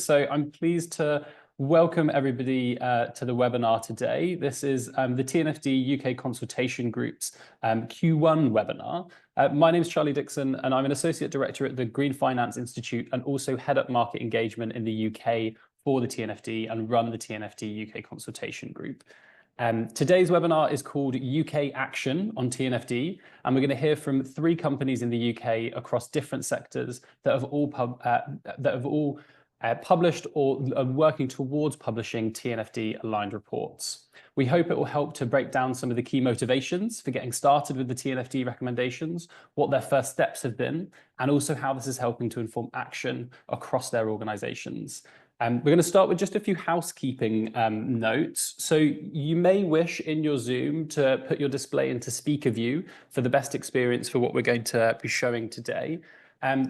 So I'm pleased to welcome everybody to the webinar today. This is the TNFD UK Consultation Group's Q1 webinar. My name is Charlie Dixon, and I'm an Associate Director at the Green Finance Institute and also head up market engagement in the UK for the TNFD and run the TNFD UK Consultation Group. Today's webinar is called UK Action on TNFD, and we're going to hear from 3 companies in the UK across different sectors that have all published or are working towards publishing TNFD-aligned reports. We hope it will help to break down some of the key motivations for getting started with the TNFD recommendations, what their first steps have been, and also how this is helping to inform action across their organisations. We're going to start with just a few housekeeping notes. So you may wish in your Zoom to put your display into speaker view for the best experience for what we're going to be showing today.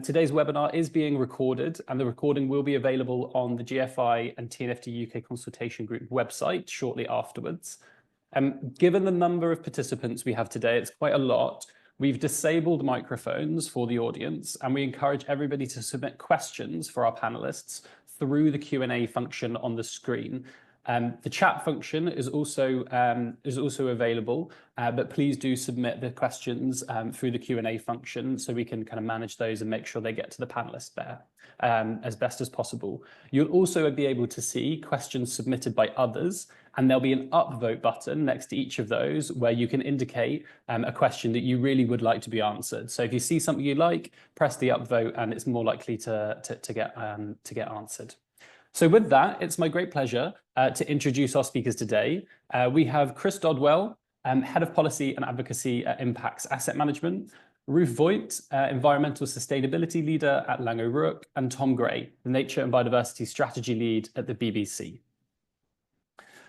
Today's webinar is being recorded, and the recording will be available on the GFI and TNFD UK Consultation Group website shortly afterwards. Given the number of participants we have today, it's quite a lot. We've disabled microphones for the audience, and we encourage everybody to submit questions for our panelists through the Q&A function on the screen. The chat function is also available, but please do submit the questions through the Q&A function so we can kind of manage those and make sure they get to the panelists there as best as possible. You'll also be able to see questions submitted by others, and there'll be an upvote button next to each of those where you can indicate a question that you really would like to be answered. So if you see something you like, press the upvote and it's more likely to get answered. So with that, it's my great pleasure to introduce our speakers today. We have Chris Dodwell, Head of Policy and Advocacy at Impacts Asset Management, Ruth Voigt, Environmental Sustainability Leader at Laing O'Rourke, and Tom Gray, the Nature and Biodiversity Strategy Lead at the BBC.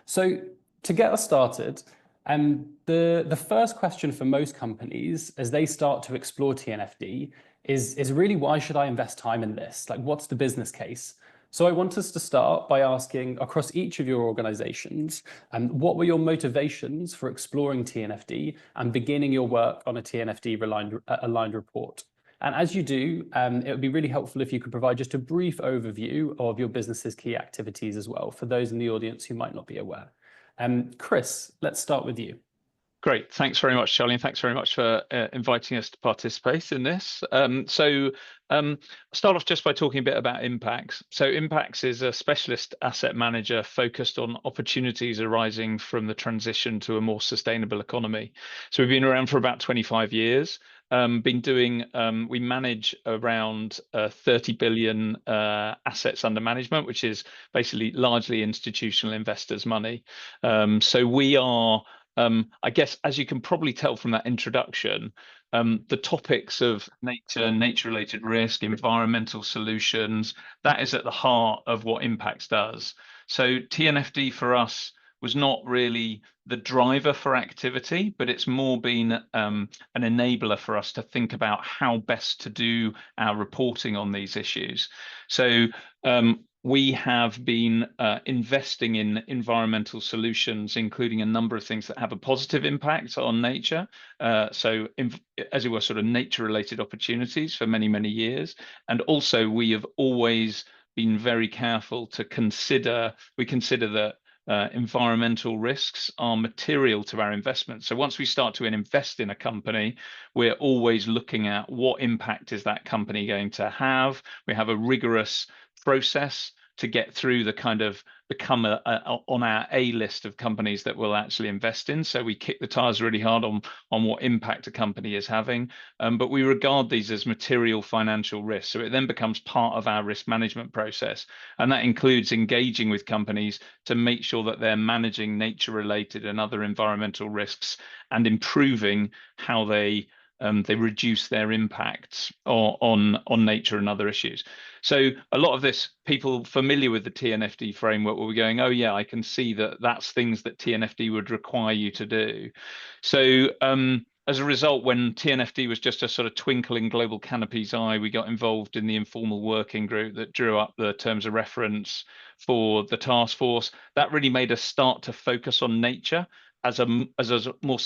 So to get us started, the first question for most companies as they start to explore TNFD is really, why should I invest time in this? Like, what's the business case? So I want us to start by asking, across each of your organisations, what were your motivations for exploring TNFD and beginning your work on a TNFD-aligned report? And as you do, it would be really helpful if you could provide just a brief overview of your business's key activities as well, for those in the audience who might not be aware. Chris, let's start with you. Great. Thanks very much, Charlie, and thanks very much for inviting us to participate in this. I'll start off just by talking a bit about Impacts. So Impacts is a specialist asset manager focused on opportunities arising from the transition to a more sustainable economy. So we've been around for about 25 years. We manage around 30 billion assets under management, which is basically largely institutional investors' money. So we are, I guess, as you can probably tell from that introduction, the topics of nature-related risk, environmental solutions, that is at the heart of what Impacts does. So TNFD for us was not really the driver for activity, but it's more been an enabler for us to think about how best to do our reporting on these issues. So we have been investing in environmental solutions, including a number of things that have a positive impact on nature. As it were, sort of nature-related opportunities for many, many years. And also we have always been very careful to consider that environmental risks are material to our investment. So once we start to invest in a company, we're always looking at what impact is that company going to have. We have a rigorous process to get through the kind of become on our A list of companies that we'll actually invest in. So we kick the tires really hard on what impact a company is having, but we regard these as material financial risks. So it then becomes part of our risk management process, and that includes engaging with companies to make sure that they're managing nature-related and other environmental risks and improving how they reduce their impacts on nature and other issues. So a lot of this, people familiar with the TNFD framework will be going, oh yeah, I can see that that's things that TNFD would require you to do. So as a result, when TNFD was just a sort of twinkle in Global Canopy's eye, we got involved in the informal working group that drew up the terms of reference for the Taskforce. That really made us start to focus on nature as a more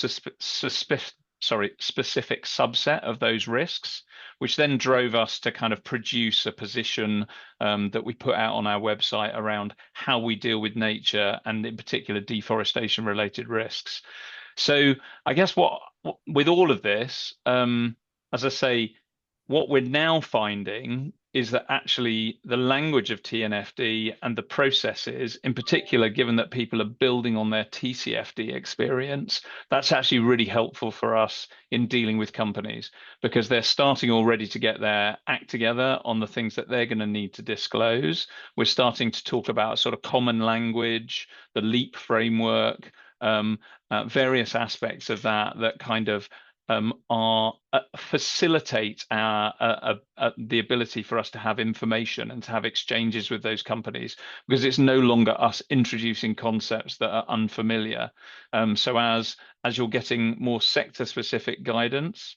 specific subset of those risks, which then drove us to kind of produce a position that we put out on our website around how we deal with nature and in particular deforestation related risks. So I guess with all of this, as I say, what we're now finding is that actually the language of TNFD and the processes, in particular, given that people are building on their TCFD experience, that's actually really helpful for us in dealing with companies, because they're starting already to get their act together on the things that they're going to need to disclose. We're starting to talk about sort of common language, the LEAP framework, various aspects of that kind of facilitate the ability for us to have information and to have exchanges with those companies, because it's no longer us introducing concepts that are unfamiliar. So as you're getting more sector specific guidance,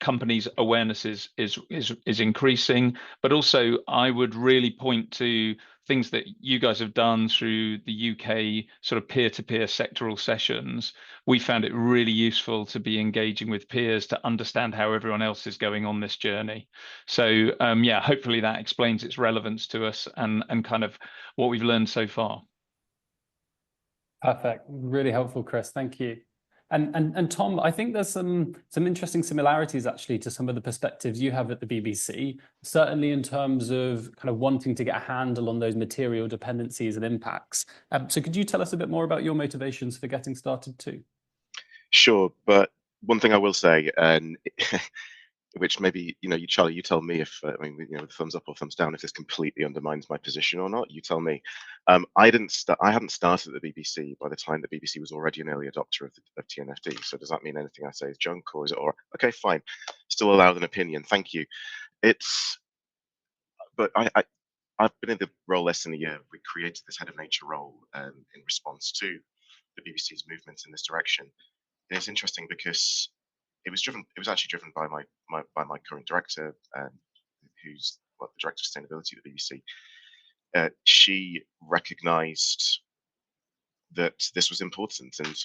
companies' awareness is increasing, but also I would really point to things that you guys have done through the UK sort of peer-to-peer sectoral sessions. We found it really useful to be engaging with peers to understand how everyone else is going on this journey. So yeah, hopefully that explains its relevance to us and kind of what we've learned so far. Perfect. Really helpful, Chris. Thank you. And Tom, I think there's some interesting similarities actually to some of the perspectives you have at the BBC, certainly in terms of kind of wanting to get a handle on those material dependencies and impacts. So could you tell us a bit more about your motivations for getting started too? Sure, but one thing I will say, and which maybe, Charlie, you tell me if, thumbs up or thumbs down, if this completely undermines my position or not, you tell me. I hadn't started at the BBC by the time the BBC was already an early adopter of TNFD. So does that mean anything I say is junk, or is it all right? Okay, fine. Still allowed an opinion. Thank you. But I've been in the role less than a year. We created this head of nature role in response to the BBC's movement in this direction. And it's interesting because it was actually driven by my current director, who's the director of sustainability at the BBC. She recognised that this was important, and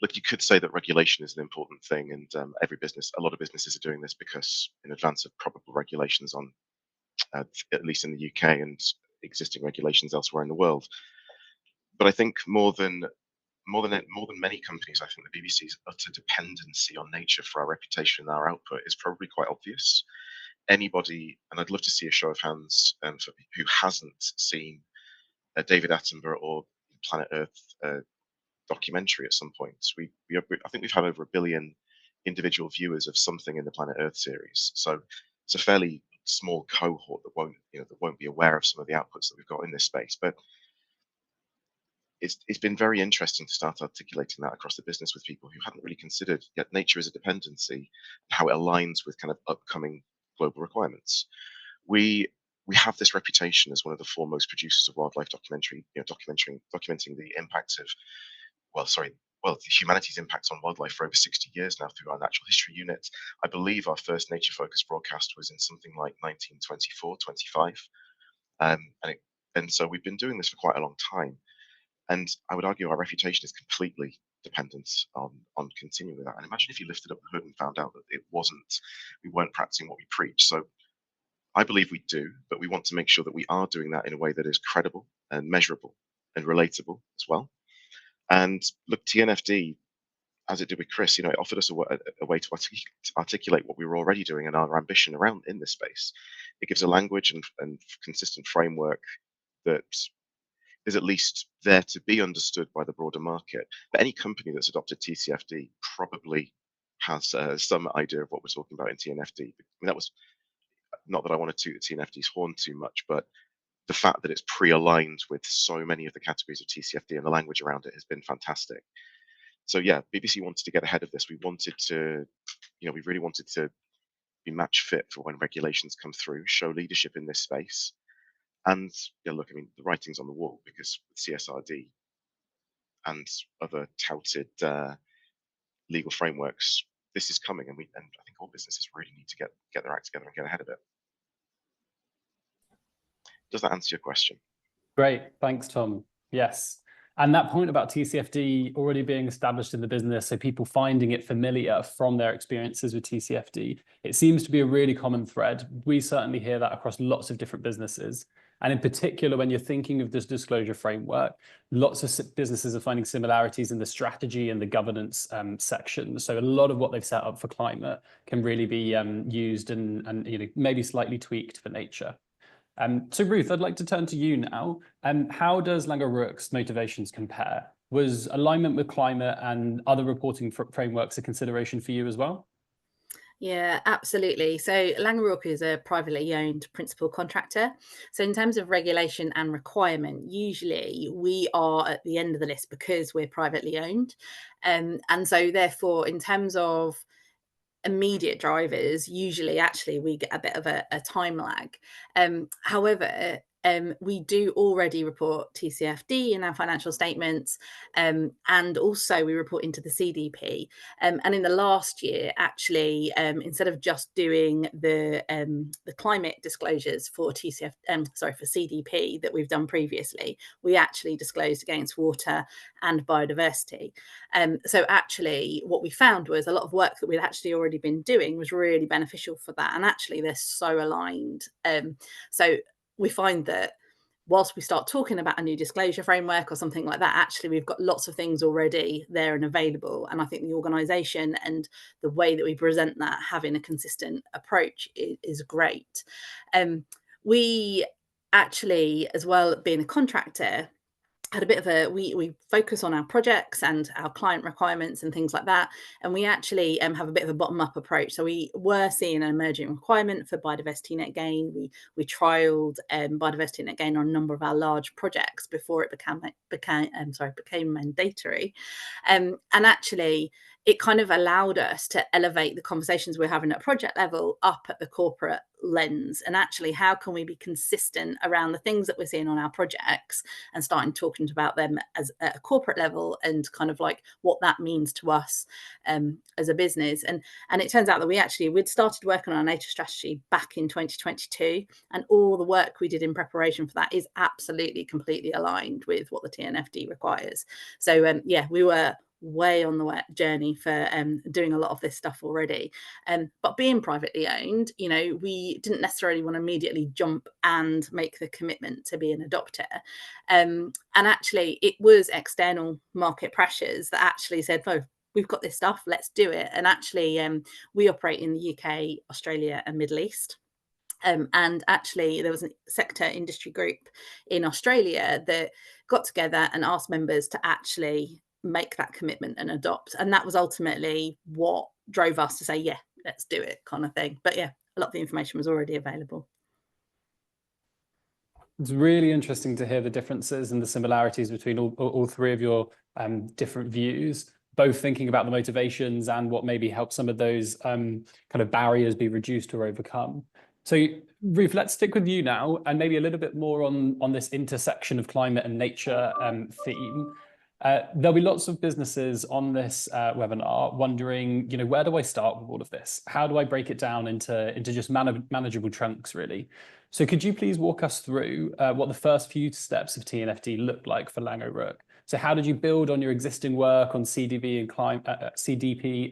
look, you could say that regulation is an important thing, and a lot of businesses are doing this because in advance of probable regulations on, at least in the UK and existing regulations elsewhere in the world. But I think more than many companies, I think the BBC's utter dependency on nature for our reputation and our output is probably quite obvious. Anybody, and I'd love to see a show of hands for who hasn't seen a David Attenborough or Planet Earth documentary at some point. I think we've had over 1 billion individual viewers of something in the Planet Earth series. So it's a fairly small cohort that won't be aware of some of the outputs that we've got in this space. But it's been very interesting to start articulating that across the business with people who hadn't really considered yet nature as a dependency, how it aligns with kind of upcoming global requirements. We have this reputation as one of the foremost producers of wildlife documenting the impacts of, the humanity's impacts on wildlife for over 60 years now through our natural history unit. I believe our first nature focused broadcast was in something like 1924, 25. And so we've been doing this for quite a long time. And I would argue our reputation is completely dependent on continuing with that. And imagine if you lifted up the hood and found out that we weren't practicing what we preach. So I believe we do, but we want to make sure that we are doing that in a way that is credible and measurable and relatable as well. And look, TNFD, as it did with Chris, it offered us a way to articulate what we were already doing and our ambition around in this space. It gives a language and consistent framework that is at least there to be understood by the broader market. But any company that's adopted TCFD probably has some idea of what we're talking about in TNFD. I mean, that was not that I want to toot the TNFD's horn too much, but the fact that it's pre-aligned with so many of the categories of TCFD and the language around it has been fantastic. So yeah, BBC wanted to get ahead of this. We really wanted to be match fit for when regulations come through, show leadership in this space. And yeah, look, I mean, the writing's on the wall because with CSRD and other touted legal frameworks, this is coming, and I think all businesses really need to get their act together and get ahead of it. Does that answer your question? Great, thanks, Tom. Yes. And that point about TCFD already being established in the business, so people finding it familiar from their experiences with TCFD, it seems to be a really common thread. We certainly hear that across lots of different businesses. And in particular, when you're thinking of this disclosure framework, lots of businesses are finding similarities in the strategy and the governance section. So a lot of what they've set up for climate can really be used and maybe slightly tweaked for nature. So Ruth, I'd like to turn to you now. How does Langer Rook's motivations compare? Was alignment with climate and other reporting frameworks a consideration for you as well? Yeah, absolutely. So Langer Rook is a privately owned principal contractor. So in terms of regulation and requirement, usually we are at the end of the list because we're privately owned. And so therefore, in terms of immediate drivers, usually actually we get a bit of a time lag. However, we do already report TCFD in our financial statements, and also we report into the CDP. And in the last year, actually, instead of just doing the climate disclosures for for CDP that we've done previously, we actually disclosed against water and biodiversity. So actually, what we found was a lot of work that we'd actually already been doing was really beneficial for that, and actually they're so aligned. So we find that whilst we start talking about a new disclosure framework or something like that, actually we've got lots of things already there and available. And I think the organisation and the way that we present that, having a consistent approach, is great. We actually, as well, being a contractor, had a bit of a, we focus on our projects and our client requirements and things like that, and we actually have a bit of a bottom-up approach. So we were seeing an emerging requirement for biodiversity net gain. We trialed biodiversity net gain on a number of our large projects before it became mandatory, and actually it kind of allowed us to elevate the conversations we're having at project level up at the corporate lens, and actually how can we be consistent around the things that we're seeing on our projects and starting talking about them as at a corporate level and kind of like what that means to us as a business. And it turns out that we'd started working on our nature strategy back in 2022, and all the work we did in preparation for that is absolutely completely aligned with what the TNFD requires. So yeah, we were way on the journey for doing a lot of this stuff already, but being privately owned, we didn't necessarily want to immediately jump and make the commitment to be an adopter, and actually it was external market pressures that actually said, oh, we've got this stuff, let's do it. And actually we operate in the UK, Australia and Middle East. And actually there was a sector industry group in Australia that got together and asked members to actually make that commitment and adopt. And that was ultimately what drove us to say, yeah, let's do it, kind of thing. But yeah, a lot of the information was already available. It's really interesting to hear the differences and the similarities between all three of your different views, both thinking about the motivations and what maybe helps some of those kind of barriers be reduced or overcome. So Ruth, let's stick with you now and maybe a little bit more on this intersection of climate and nature theme. There'll be lots of businesses on this webinar wondering, where do I start with all of this? How do I break it down into just manageable chunks, really? So could you please walk us through what the first few steps of TNFD looked like for Langer Rook? So how did you build on your existing work on CDP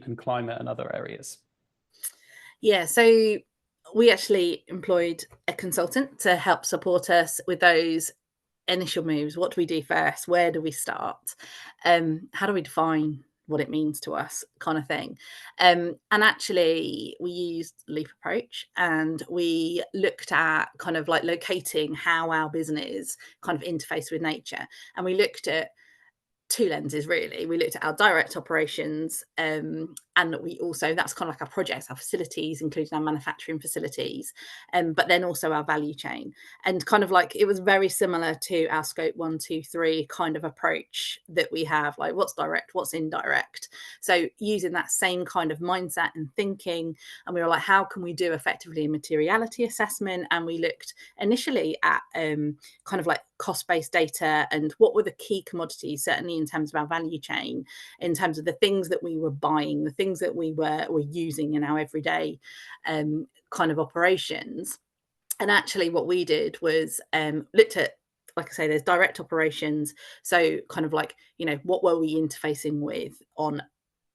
and climate and other areas? Yeah, so we actually employed a consultant to help support us with those initial moves. What do we do first? Where do we start? How do we define what it means to us, kind of thing? And actually we used Leap approach, and we looked at kind of like locating how our business kind of interface with nature. And we looked at two lenses, really. We looked at our direct operations, and we also, that's kind of like our projects, our facilities, including our manufacturing facilities, but then also our value chain. And kind of like, it was very similar to our scope 1, 2, 3 kind of approach that we have, like what's direct, what's indirect. So using that same kind of mindset and thinking, and we were like, how can we do effectively a materiality assessment? And we looked initially at kind of like cost-based data and what were the key commodities, certainly in terms of our value chain, in terms of the things that we were buying, the things that we were using in our everyday kind of operations. And actually what we did was looked at like I say, there's direct operations. So kind of like, you know, what were we interfacing with on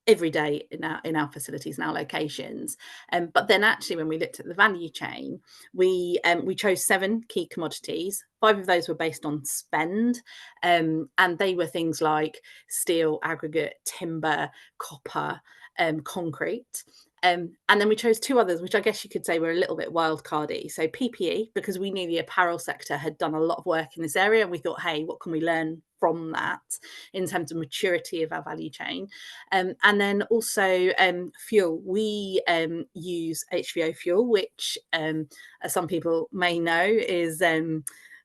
every day in our facilities and our locations. But then actually when we looked at the value chain, we chose 7 key commodities. 5 of those were based on spend, and they were things like steel, aggregate, timber, copper, concrete. And then we chose 2 others, which I guess you could say were a little bit wildcardy. So PPE, because we knew the apparel sector had done a lot of work in this area, and we thought, hey, what can we learn from that in terms of maturity of our value chain? And then also fuel. We use HVO fuel, which, as some people may know, is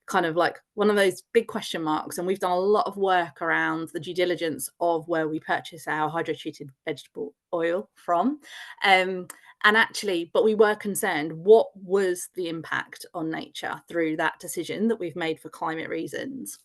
kind of like one of those big question marks. And we've done a lot of work around the due diligence of where we purchase our hydrotreated vegetable oil from. And actually, but we were concerned, what was the impact on nature through that decision that we've made for climate reasons?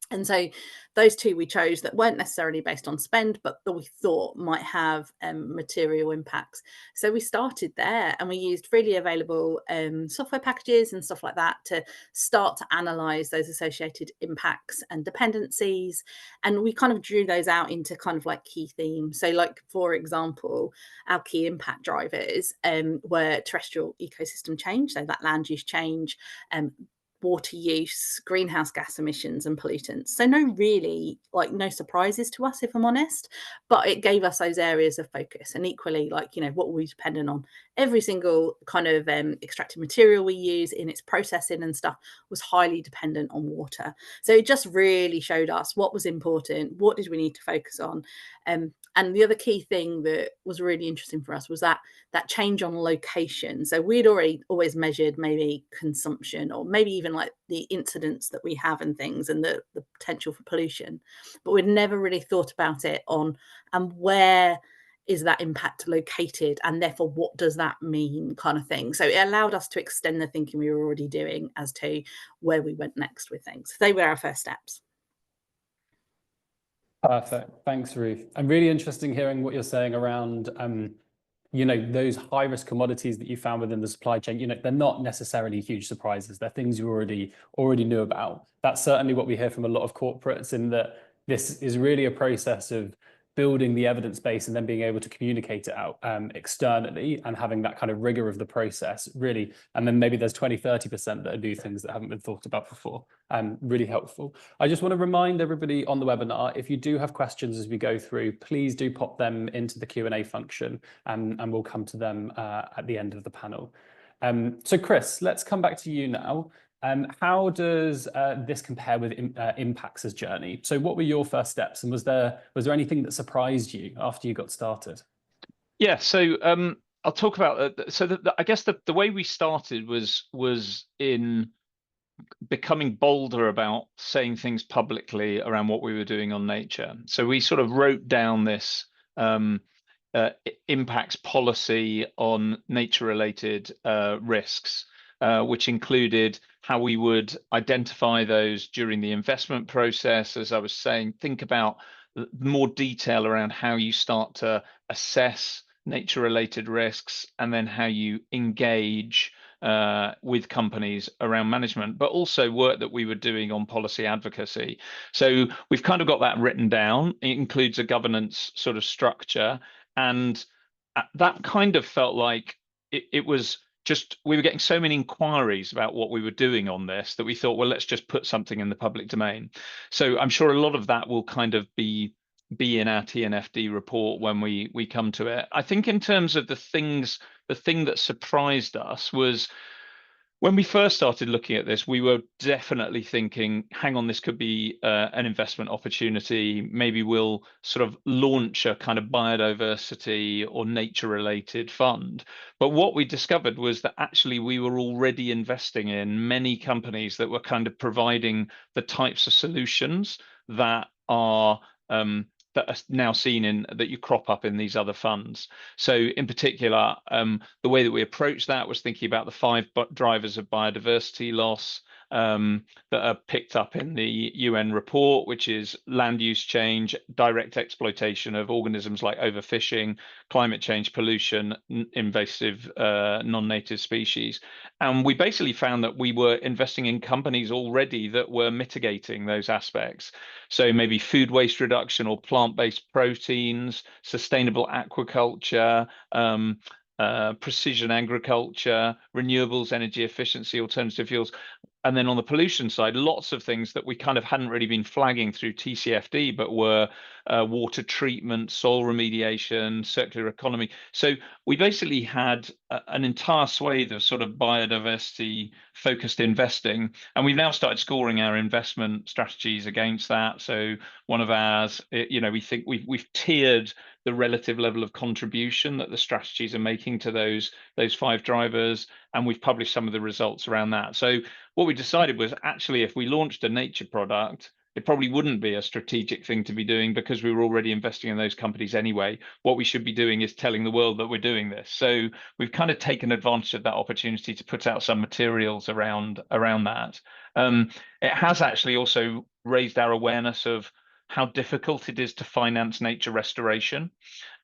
And so those 2 we chose that weren't necessarily based on spend, but that we thought might have material impacts. So we started there, and we used freely available software packages and stuff like that to start to analyze those associated impacts and dependencies. And we kind of drew those out into kind of like key themes. So like, for example, our key impact drivers were terrestrial ecosystem change, so that land use change, water use, greenhouse gas emissions and pollutants. So no surprises to us, if I'm honest, but it gave us those areas of focus. And equally, like, you know, what were we dependent on? Every single kind of extracted material we use in its processing and stuff was highly dependent on water. So it just really showed us what was important, what did we need to focus on. And the other key thing that was really interesting for us was that change on location. So we'd always measured maybe consumption, or maybe even like the incidents that we have and things, and the potential for pollution, but we'd never really thought about it on, and where is that impact located, and therefore what does that mean, kind of thing. So it allowed us to extend the thinking we were already doing as to where we went next with things. So they were our first steps. Perfect. Thanks, Ruth. And really interesting hearing what you're saying around, you know, those high-risk commodities that you found within the supply chain. You know, they're not necessarily huge surprises. They're things you already knew about. That's certainly what we hear from a lot of corporates, in that this is really a process of building the evidence base and then being able to communicate it out externally, and having that kind of rigor of the process, really. And then maybe there's 20–30% that are new things that haven't been thought about before. Really helpful. I just want to remind everybody on the webinar, if you do have questions as we go through, please do pop them into the Q&A function, and we'll come to them at the end of the panel. So Chris, let's come back to you now. How does this compare with Impax's journey? So what were your first steps, and was there anything that surprised you after you got started? Yeah, so I'll talk about I guess the way we started was in becoming bolder about saying things publicly around what we were doing on nature. So we sort of wrote down this impacts policy on nature-related risks, which included how we would identify those during the investment process. As I was saying, think about more detail around how you start to assess nature-related risks, and then how you engage with companies around management, but also work that we were doing on policy advocacy. So we've kind of got that written down. It includes a governance sort of structure, and that kind of felt like it was just, we were getting so many inquiries about what we were doing on this that we thought, well, let's just put something in the public domain. So I'm sure a lot of that will kind of be in our TNFD report when we come to it. I think in terms of the thing that surprised us was, when we first started looking at this, we were definitely thinking, hang on, this could be an investment opportunity. Maybe we'll sort of launch a kind of biodiversity or nature-related fund. But what we discovered was that actually we were already investing in many companies that were kind of providing the types of solutions that are now seen that you crop up in these other funds. So in particular, the way that we approached that was thinking about the 5 drivers of biodiversity loss, that are picked up in the UN report, which is land use change, direct exploitation of organisms like overfishing, climate change, pollution, invasive non-native species. And we basically found that we were investing in companies already that were mitigating those aspects. So maybe food waste reduction or plant-based proteins, sustainable aquaculture, precision agriculture, renewables, energy efficiency, alternative fuels. And then on the pollution side, lots of things that we kind of hadn't really been flagging through TCFD, but were water treatment, soil remediation, circular economy. So we basically had an entire swathe of sort of biodiversity focused investing. And we've now started scoring our investment strategies against that. So one of ours, we think we've tiered the relative level of contribution that the strategies are making to those 5 drivers, and we've published some of the results around that. So what we decided was, actually, if we launched a nature product, it probably wouldn't be a strategic thing to be doing because we were already investing in those companies anyway. What we should be doing is telling the world that we're doing this. So we've kind of taken advantage of that opportunity to put out some materials around that. It has actually also raised our awareness of how difficult it is to finance nature restoration,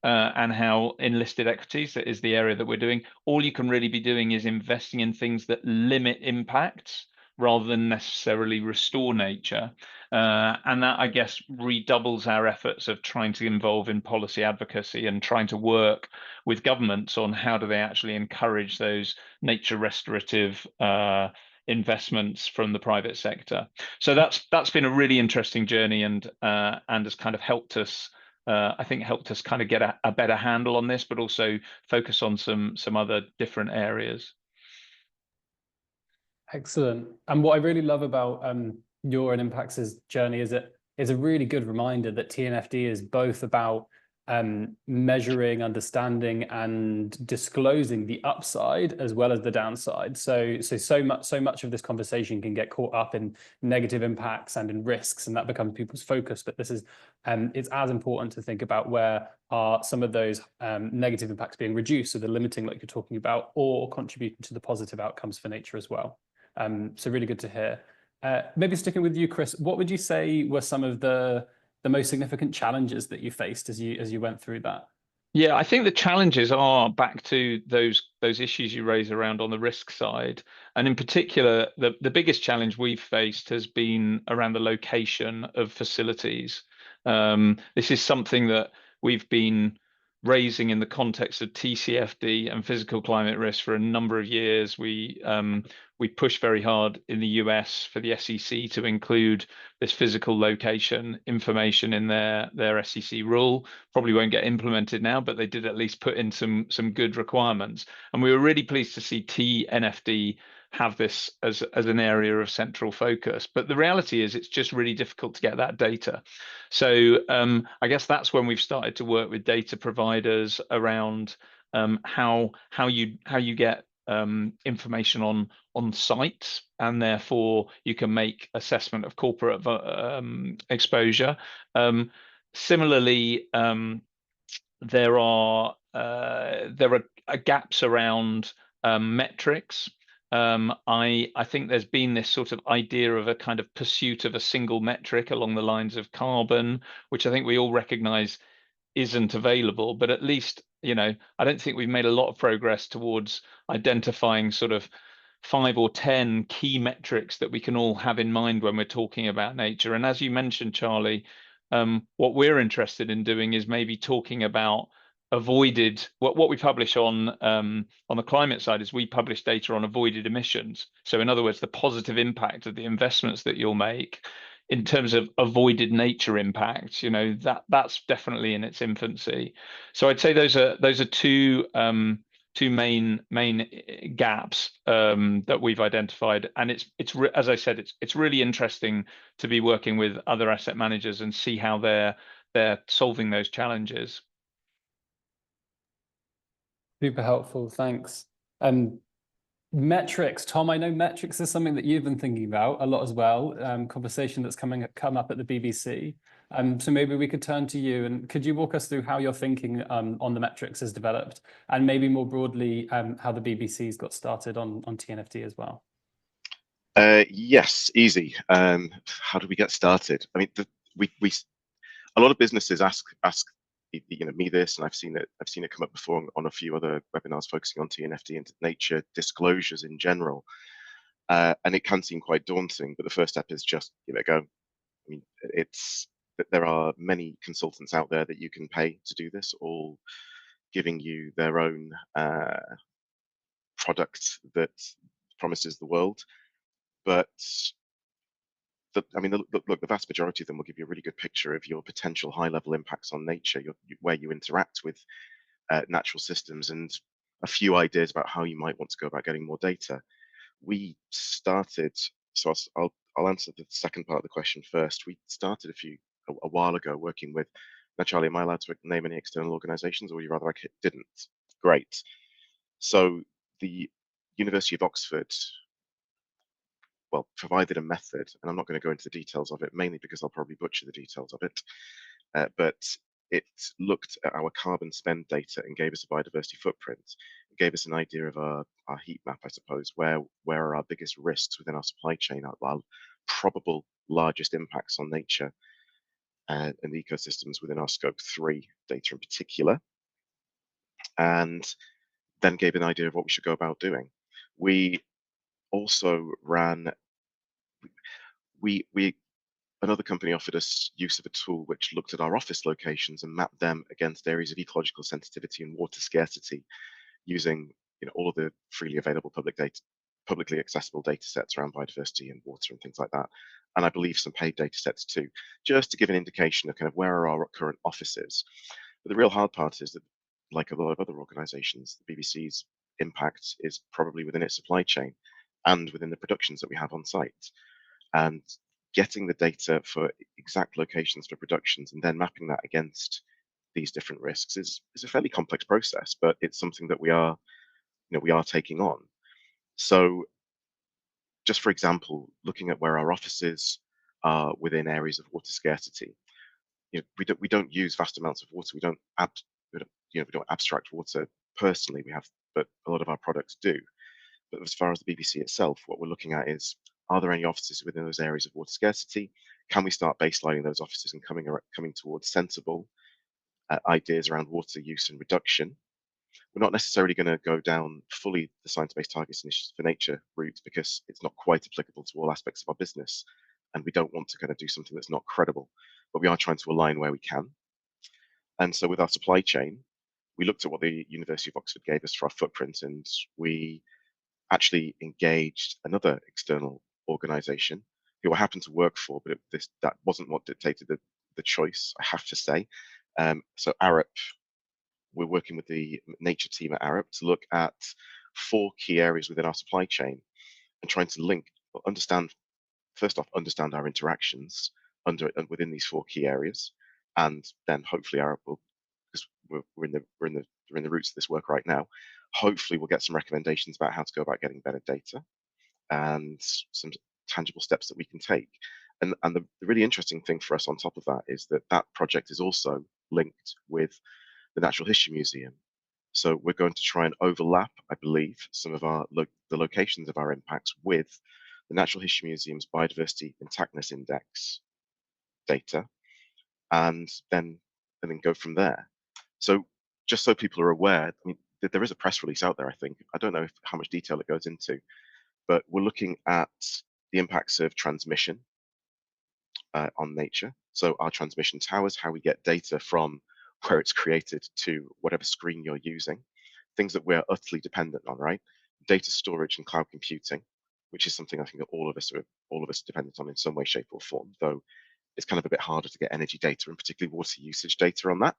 and how in listed equities, that is the area that we're doing, all you can really be doing is investing in things that limit impacts rather than necessarily restore nature. And that, I guess, redoubles our efforts of trying to involve in policy advocacy and trying to work with governments on how do they actually encourage those nature restorative investments from the private sector. So that's been a really interesting journey, and has kind of helped us, I think, kind of get a better handle on this, but also focus on some other different areas. Excellent. And what I really love about your and Impax's journey is it is a really good reminder that TNFD is both about measuring, understanding, and disclosing the upside as well as the downside. So much of this conversation can get caught up in negative impacts and in risks, and that becomes people's focus. But this is it's as important to think about where are some of those negative impacts being reduced, so the limiting, like you're talking about, or contributing to the positive outcomes for nature as well. So really good to hear. Maybe sticking with you, Chris, what would you say were some of the most significant challenges that you faced as you went through that? Yeah, I think the challenges are back to those issues you raise around on the risk side. And in particular, the biggest challenge we've faced has been around the location of facilities. This is something that we've been raising in the context of TCFD and physical climate risk for a number of years. We pushed very hard in the US for the SEC to include this physical location information in their SEC rule. Probably won't get implemented now, but they did at least put in some good requirements. And we were really pleased to see TNFD have this as an area of central focus. But the reality is it's just really difficult to get that data. So I guess that's when we've started to work with data providers around how you get information on sites, and therefore you can make assessment of corporate exposure. Similarly, there are gaps around metrics. I think there's been this sort of idea of a kind of pursuit of a single metric along the lines of carbon, which I think we all recognize isn't available, but at least, I don't think we've made a lot of progress towards identifying sort of 5 or 10 key metrics that we can all have in mind when we're talking about nature. And as you mentioned, Charlie, what we're interested in doing is maybe talking about avoided, what we publish on the climate side is we publish data on avoided emissions. So in other words, the positive impact of the investments that you'll make in terms of avoided nature impacts, that's definitely in its infancy. So I'd say those are two main gaps that we've identified, and it's as I said, it's really interesting to be working with other asset managers and see how they're solving those challenges. Super helpful, thanks. Metrics, Tom, I know metrics is something that you've been thinking about a lot as well. Conversation that's come up at the BBC. So maybe we could turn to you, and could you walk us through how your thinking on the metrics has developed, and maybe more broadly how the BBC's got started on TNFD as well? Yes, easy. How do we get started? I mean, a lot of businesses ask me this, and I've seen it come up before on a few other webinars focusing on TNFD and nature disclosures in general, and it can seem quite daunting. But the first step is just give it a go. I mean, there are many consultants out there that you can pay to do this, all giving you their own product that promises the world. But look, the vast majority of them will give you a really good picture of your potential high-level impacts on nature, where you interact with natural systems, and a few ideas about how you might want to go about getting more data. We started, so I'll answer the second part of the question first. We started a while ago working with, now Charlie, am I allowed to name any external organizations, or would you rather I didn't? Great. So the University of Oxford, well, provided a method, and I'm not going to go into the details of it, mainly because I'll probably butcher the details of it, but it looked at our carbon spend data and gave us a biodiversity footprint. It gave us an idea of our heat map, I suppose, where are our biggest risks within our supply chain, our probable largest impacts on nature and the ecosystems within our scope 3 data in particular, and then gave an idea of what we should go about doing. We also ran, another company offered us use of a tool which looked at our office locations and mapped them against areas of ecological sensitivity and water scarcity, using all of the freely available publicly accessible data sets around biodiversity and water and things like that, and I believe some paid data sets too, just to give an indication of kind of where are our current offices. But the real hard part is that, like a lot of other organizations, the BBC's impact is probably within its supply chain and within the productions that we have on site. And getting the data for exact locations for productions and then mapping that against these different risks is a fairly complex process, but it's something that we are taking on. So just for example, looking at where our offices are within areas of water scarcity, we don't use vast amounts of water. We don't abstract water personally. But a lot of our products do. But as far as the BBC itself, what we're looking at is, are there any offices within those areas of water scarcity? Can we start baselining those offices and coming towards sensible ideas around water use and reduction? We're not necessarily going to go down fully the science-based targets initiative for nature route, because it's not quite applicable to all aspects of our business, and we don't want to kind of do something that's not credible. But we are trying to align where we can. And so with our supply chain, we looked at what the University of Oxford gave us for our footprint, and we actually engaged another external organization who I happened to work for, but that wasn't what dictated the choice, I have to say. So Arup, we're working with the nature team at Arup to look at 4 key areas within our supply chain and trying to understand our interactions within these 4 key areas, and then hopefully Arup will, because we're in the roots of this work right now, hopefully we'll get some recommendations about how to go about getting better data and some tangible steps that we can take. And the really interesting thing for us on top of that is that project is also linked with the Natural History Museum. So we're going to try and overlap, I believe, some of the locations of our impacts with the Natural History Museum's Biodiversity Intactness Index data, and then go from there. So just so people are aware, I mean, there is a press release out there, I think. I don't know how much detail it goes into, but we're looking at the impacts of transmission on nature. So our transmission towers, how we get data from where it's created to whatever screen you're using, things that we're utterly dependent on, right? Data storage and cloud computing, which is something I think that all of us are dependent on in some way, shape, or form, though it's kind of a bit harder to get energy data, and particularly water usage data on that.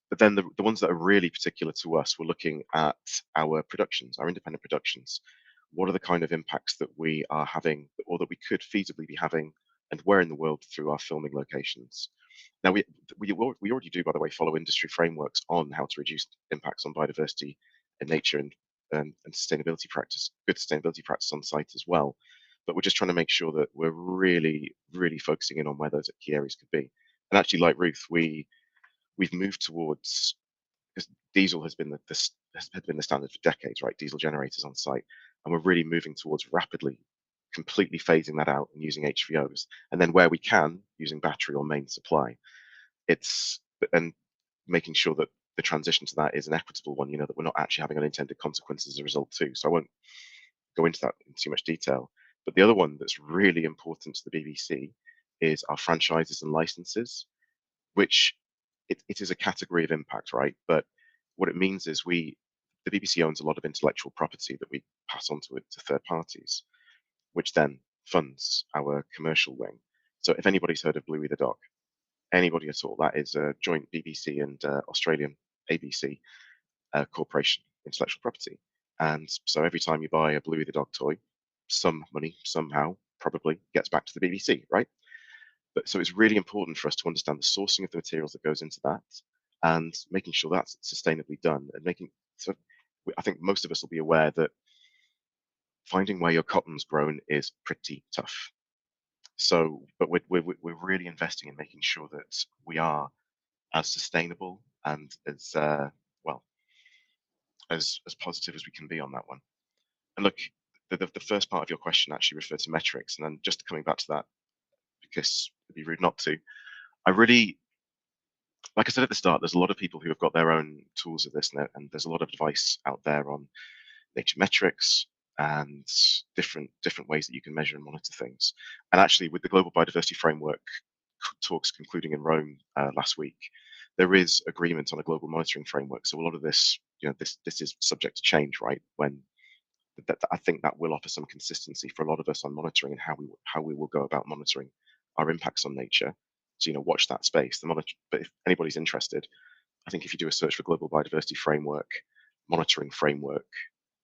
But then the ones that are really particular to us, we're looking at our productions, our independent productions. What are the kind of impacts that we are having, or that we could feasibly be having, and where in the world through our filming locations? Now, we already do, by the way, follow industry frameworks on how to reduce impacts on biodiversity and nature, and sustainability practice, good sustainability practice on site as well. But we're just trying to make sure that we're really, really focusing in on where those key areas could be. And actually, like Ruth, we've moved towards, because diesel has been the standard for decades, right? Diesel generators on site, and we're really moving towards rapidly completely phasing that out and using HVOs, and then where we can, using battery or main supply. And making sure that the transition to that is an equitable one, that we're not actually having unintended consequences as a result too. So I won't go into that in too much detail. But the other one that's really important to the BBC is our franchises and licenses, which it is a category of impact, right? But what it means is the BBC owns a lot of intellectual property that we pass on to third parties, which then funds our commercial wing. So if anybody's heard of Bluey the dog, anybody at all, that is a joint BBC and Australian ABC corporation intellectual property. And so every time you buy a Bluey the dog toy, some money somehow probably gets back to the BBC, right? But so it's really important for us to understand the sourcing of the materials that goes into that and making sure that's sustainably done, and I think most of us will be aware that finding where your cotton's grown is pretty tough. So, but we're really investing in making sure that we are as sustainable and as as positive as we can be on that one. And look, the first part of your question actually referred to metrics, and then just coming back to that, because it'd be rude not to. I really, like I said at the start, there's a lot of people who have got their own tools of this, and there's a lot of advice out there on nature metrics and different ways that you can measure and monitor things. And actually, with the Global Biodiversity Framework talks concluding in Rome last week, there is agreement on a global monitoring framework. So a lot of this, this is subject to change, right? I think that will offer some consistency for a lot of us on monitoring and how we will go about monitoring our impacts on nature. So watch that space. But if anybody's interested, I think if you do a search for Global Biodiversity Framework, monitoring framework,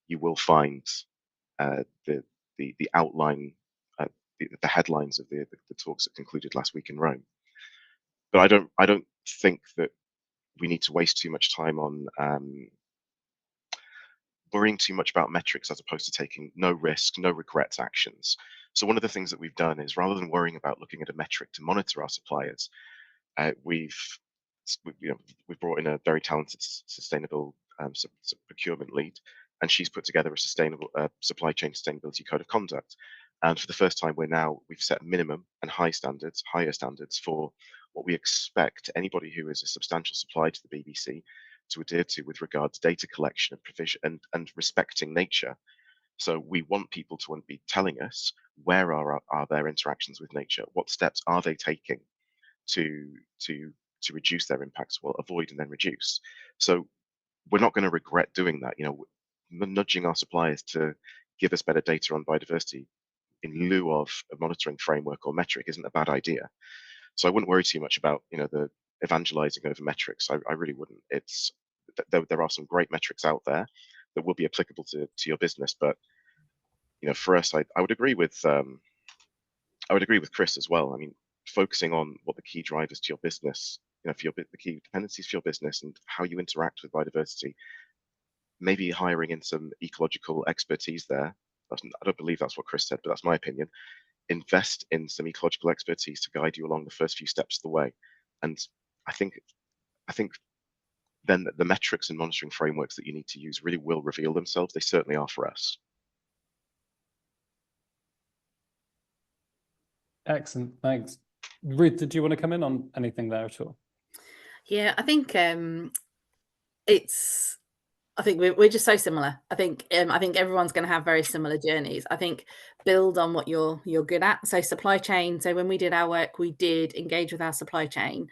you will find the outline, the headlines of the talks that concluded last week in Rome. But I don't think that we need to waste too much time on worrying too much about metrics as opposed to taking no risk, no regrets actions. So one of the things that we've done is, rather than worrying about looking at a metric to monitor our suppliers, we've brought in a very talented sustainable procurement lead, and she's put together a sustainable supply chain sustainability code of conduct. And for the first time, we've set minimum and higher standards for what we expect anybody who is a substantial supplier to the BBC to adhere to with regard to data collection and provision and respecting nature. So we want people to be telling us where are their interactions with nature, what steps are they taking to reduce their impacts, well, avoid and then reduce. So we're not going to regret doing that. Nudging our suppliers to give us better data on biodiversity in lieu of a monitoring framework or metric isn't a bad idea. So I wouldn't worry too much about the evangelizing over metrics. I really wouldn't. There are some great metrics out there that will be applicable to your business, but for us, I would agree with Chris as well. I mean, focusing on what the key drivers to your business, for the key dependencies for your business and how you interact with biodiversity, maybe hiring in some ecological expertise there. I don't believe that's what Chris said, but that's my opinion. Invest in some ecological expertise to guide you along the first few steps of the way. And I think then the metrics and monitoring frameworks that you need to use really will reveal themselves. They certainly are for us. Excellent, thanks. Ruth, did you want to come in on anything there at all? Yeah, I think I think we're just so similar. I think everyone's going to have very similar journeys. I think build on what you're good at. So supply chain. So when we did our work, we did engage with our supply chain.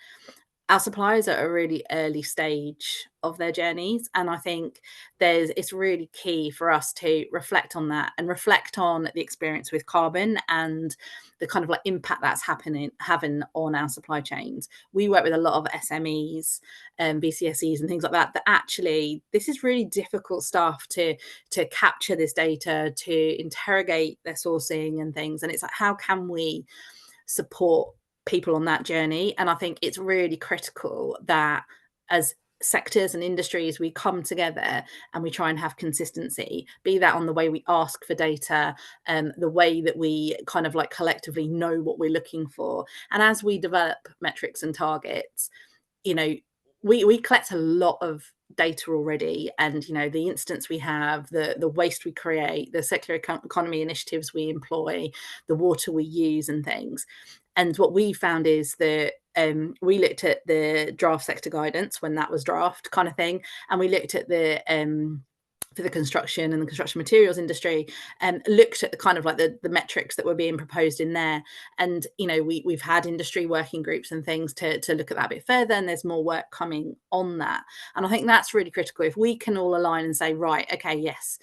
Our suppliers are at a really early stage of their journeys, and I think it's really key for us to reflect on that and reflect on the experience with carbon and the kind of like impact that's having on our supply chains. We work with a lot of SMEs and BCSEs and things like that actually this is really difficult stuff to capture this data, to interrogate their sourcing and things, and it's like, how can we support people on that journey? And I think it's really critical that as sectors and industries, we come together and we try and have consistency, be that on the way we ask for data, the way that we kind of like collectively know what we're looking for. And as we develop metrics and targets, we collect a lot of data already, and the instance we have, the waste we create, the circular economy initiatives we employ, the water we use and things. And what we found is that we looked at the draft sector guidance when that was draft kind of thing, and we looked at the for the construction and the construction materials industry, and looked at the kind of like the metrics that were being proposed in there. And we've had industry working groups and things to look at that a bit further, and there's more work coming on that. And I think that's really critical. If we can all align and say, right, okay, yes,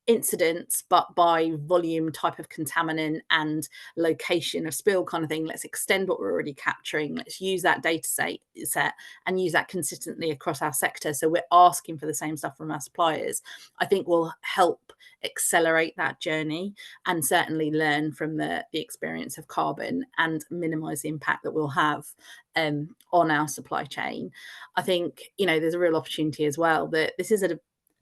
incidents, but by volume, type of contaminant and location of spill kind of thing, let's extend what we're already capturing. Let's use that data set and use that consistently across our sector, so we're asking for the same stuff from our suppliers. I think will help accelerate that journey, and certainly learn from the experience of carbon and minimize the impact that we'll have on our supply chain. I think there's a real opportunity as well that this is a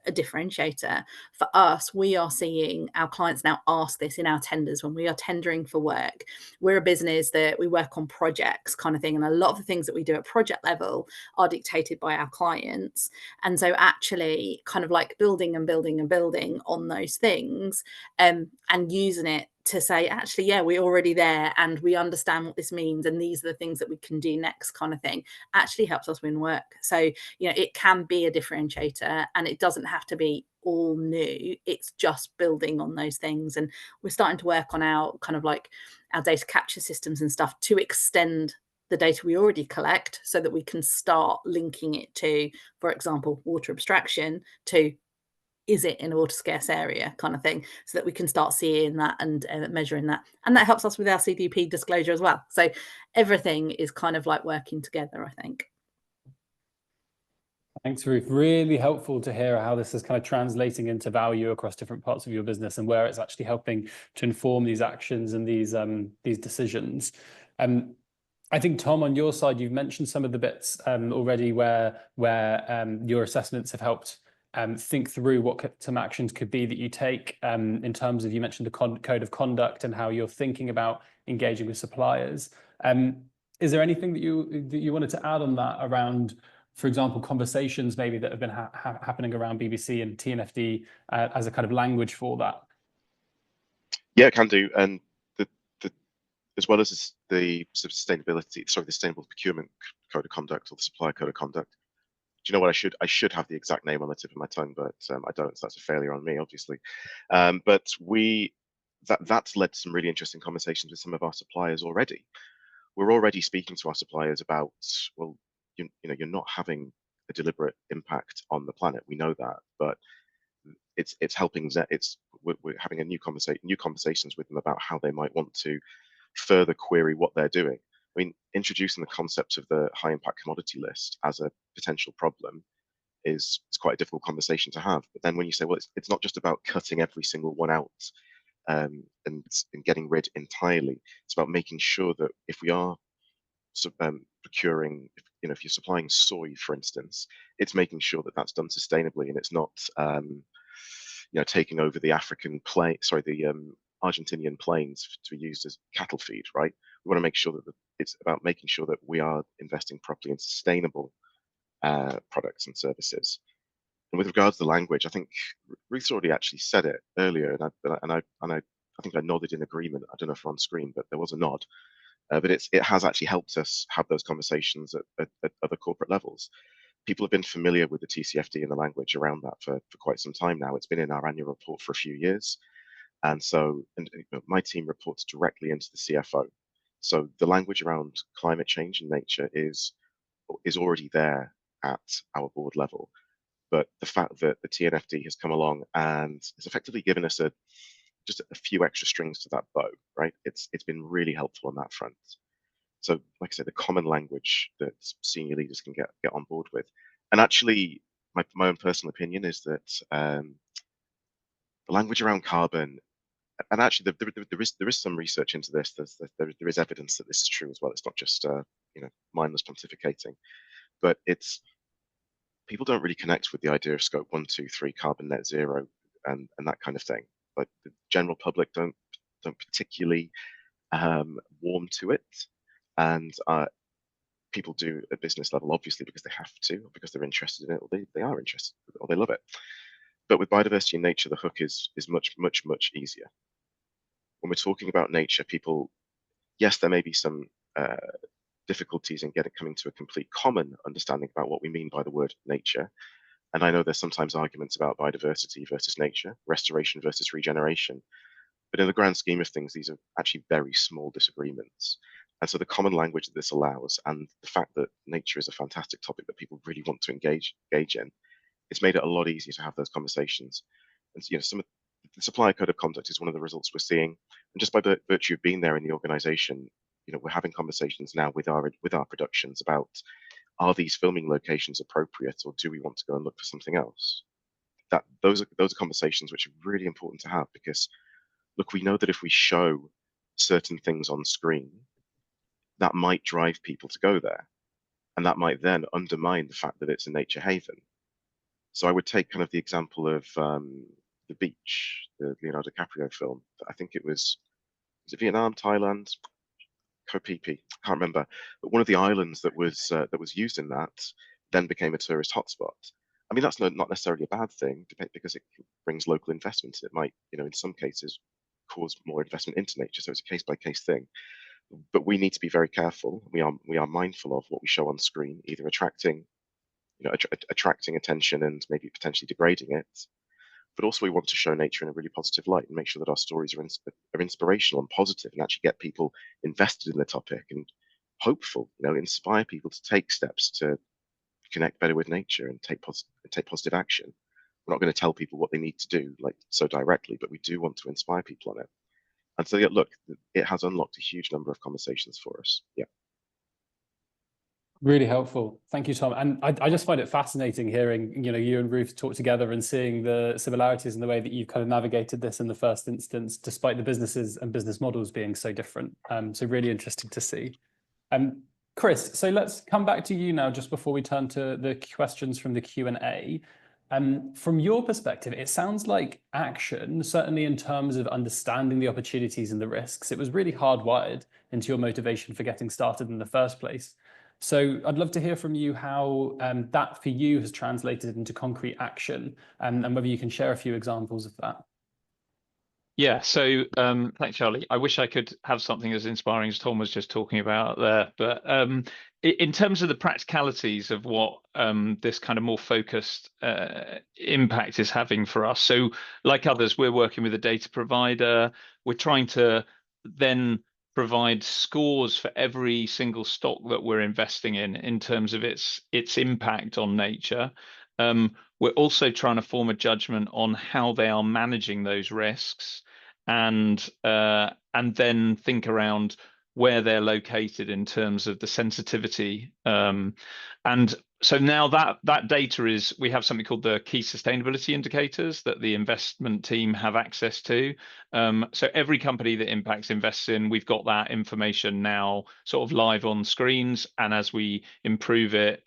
differentiator for us. We are seeing our clients now ask this in our tenders when we are tendering for work. We're a business that we work on projects kind of thing, and a lot of the things that we do at project level are dictated by our clients. And so actually kind of like building and building and building on those things, and using it to say, actually, yeah, we're already there and we understand what this means, and these are the things that we can do next kind of thing, actually helps us win work. So it can be a differentiator, and it doesn't have to be all new. It's just building on those things. And we're starting to work on our kind of like our data capture systems and stuff to extend the data we already collect, so that we can start linking it to, for example, water abstraction, to is it in a water scarce area kind of thing, so that we can start seeing that and measuring that. And that helps us with our CDP disclosure as well. So everything is kind of like working together, I think. Thanks, Ruth. Really helpful to hear how this is kind of translating into value across different parts of your business, and where it's actually helping to inform these actions and these decisions. I think, Tom, on your side, you've mentioned some of the bits already where your assessments have helped think through what some actions could be that you take in terms of, you mentioned the code of conduct and how you're thinking about engaging with suppliers. Is there anything that you wanted to add on that around, for example, conversations maybe that have been happening around BBC and TNFD as a kind of language for that? Yeah, can do. And as well as the sustainable procurement code of conduct, or the supplier code of conduct. Do you know what, I should have the exact name on the tip of my tongue, but I don't, so that's a failure on me, obviously. But that's led to some really interesting conversations with some of our suppliers already. We're already speaking to our suppliers about, well, you're not having a deliberate impact on the planet. We know that, but it's helping. We're having new conversations with them about how they might want to further query what they're doing. I mean, introducing the concept of the high impact commodity list as a potential problem is quite a difficult conversation to have. But then when you say, well, it's not just about cutting every single one out and getting rid entirely. It's about making sure that if we are procuring, if you're supplying soy, for instance, it's making sure that that's done sustainably, and it's not taking over the Argentinian plains to be used as cattle feed, right? We want to make sure that it's about making sure that we are investing properly in sustainable products and services. And with regards to the language, I think Ruth's already actually said it earlier, and I think I nodded in agreement. I don't know if we're on screen, but there was a nod. But it has actually helped us have those conversations at other corporate levels. People have been familiar with the TCFD and the language around that for quite some time now. It's been in our annual report for a few years. And so my team reports directly into the CFO. So the language around climate change and nature is already there at our board level. But the fact that the TNFD has come along and has effectively given us just a few extra strings to that bow, right? It's been really helpful on that front. So, like I said, the common language that senior leaders can get on board with. And actually, my own personal opinion is that the language around carbon, and actually there is some research into this. There is evidence that this is true as well. It's not just mindless pontificating, but people don't really connect with the idea of scope 1, 2, 3 carbon net zero and that kind of thing. Like the general public don't particularly warm to it, and people do at business level, obviously, because they have to, or because they're interested in it, or they are interested, or they love it. But with biodiversity and nature, the hook is much, much, much easier. When we're talking about nature, people, yes, there may be some difficulties in coming to a complete common understanding about what we mean by the word nature. And I know there's sometimes arguments about biodiversity versus nature, restoration versus regeneration. But in the grand scheme of things, these are actually very small disagreements. And so the common language that this allows, and the fact that nature is a fantastic topic that people really want to engage in, it's made it a lot easier to have those conversations. And some of the supplier code of conduct is one of the results we're seeing. And just by virtue of being there in the organization, we're having conversations now with our productions about, are these filming locations appropriate, or do we want to go and look for something else? Those are conversations which are really important to have, because look, we know that if we show certain things on screen, that might drive people to go there, and that might then undermine the fact that it's a nature haven. So I would take kind of the example of The Beach, the Leonardo DiCaprio film. I think was it Vietnam, Thailand, Koh Phi Phi, I can't remember. But one of the islands that was used in that then became a tourist hotspot. I mean, that's not necessarily a bad thing, because it brings local investment. It might, in some cases, cause more investment into nature. So it's a case-by-case thing. But we need to be very careful. We are mindful of what we show on screen, either attracting attention and maybe potentially degrading it. But also we want to show nature in a really positive light and make sure that our stories are inspirational and positive, and actually get people invested in the topic and hopeful, inspire people to take steps to connect better with nature and take positive action. We're not going to tell people what they need to do so directly, but we do want to inspire people on it. And so, yeah, look, it has unlocked a huge number of conversations for us. Yeah. Really helpful. Thank you, Tom. And I just find it fascinating hearing, you and Ruth talk together and seeing the similarities in the way that you've kind of navigated this in the first instance, despite the businesses and business models being so different. So really interesting to see. Chris, so let's come back to you now, just before we turn to the questions from the Q&A. From your perspective, it sounds like action, certainly in terms of understanding the opportunities and the risks, it was really hardwired into your motivation for getting started in the first place. So I'd love to hear from you how that for you has translated into concrete action, and whether you can share a few examples of that. Yeah, so thanks, Charlie. I wish I could have something as inspiring as Tom was just talking about there. But in terms of the practicalities of what this kind of more focused impact is having for us, so like others, we're working with a data provider. We're trying to then provide scores for every single stock that we're investing in terms of its impact on nature. We're also trying to form a judgment on how they are managing those risks, and then think around where they're located in terms of the sensitivity. And so now that data is, we have something called the key sustainability indicators that the investment team have access to. So every company that Impacts invests in, we've got that information now sort of live on screens, and as we improve it,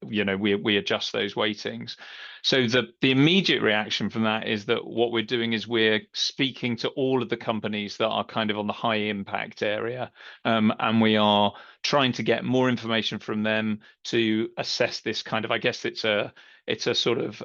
we adjust those weightings. So the immediate reaction from that is that what we're doing is we're speaking to all of the companies that are kind of on the high impact area, and we are trying to get more information from them to assess this kind of, I guess it's a sort of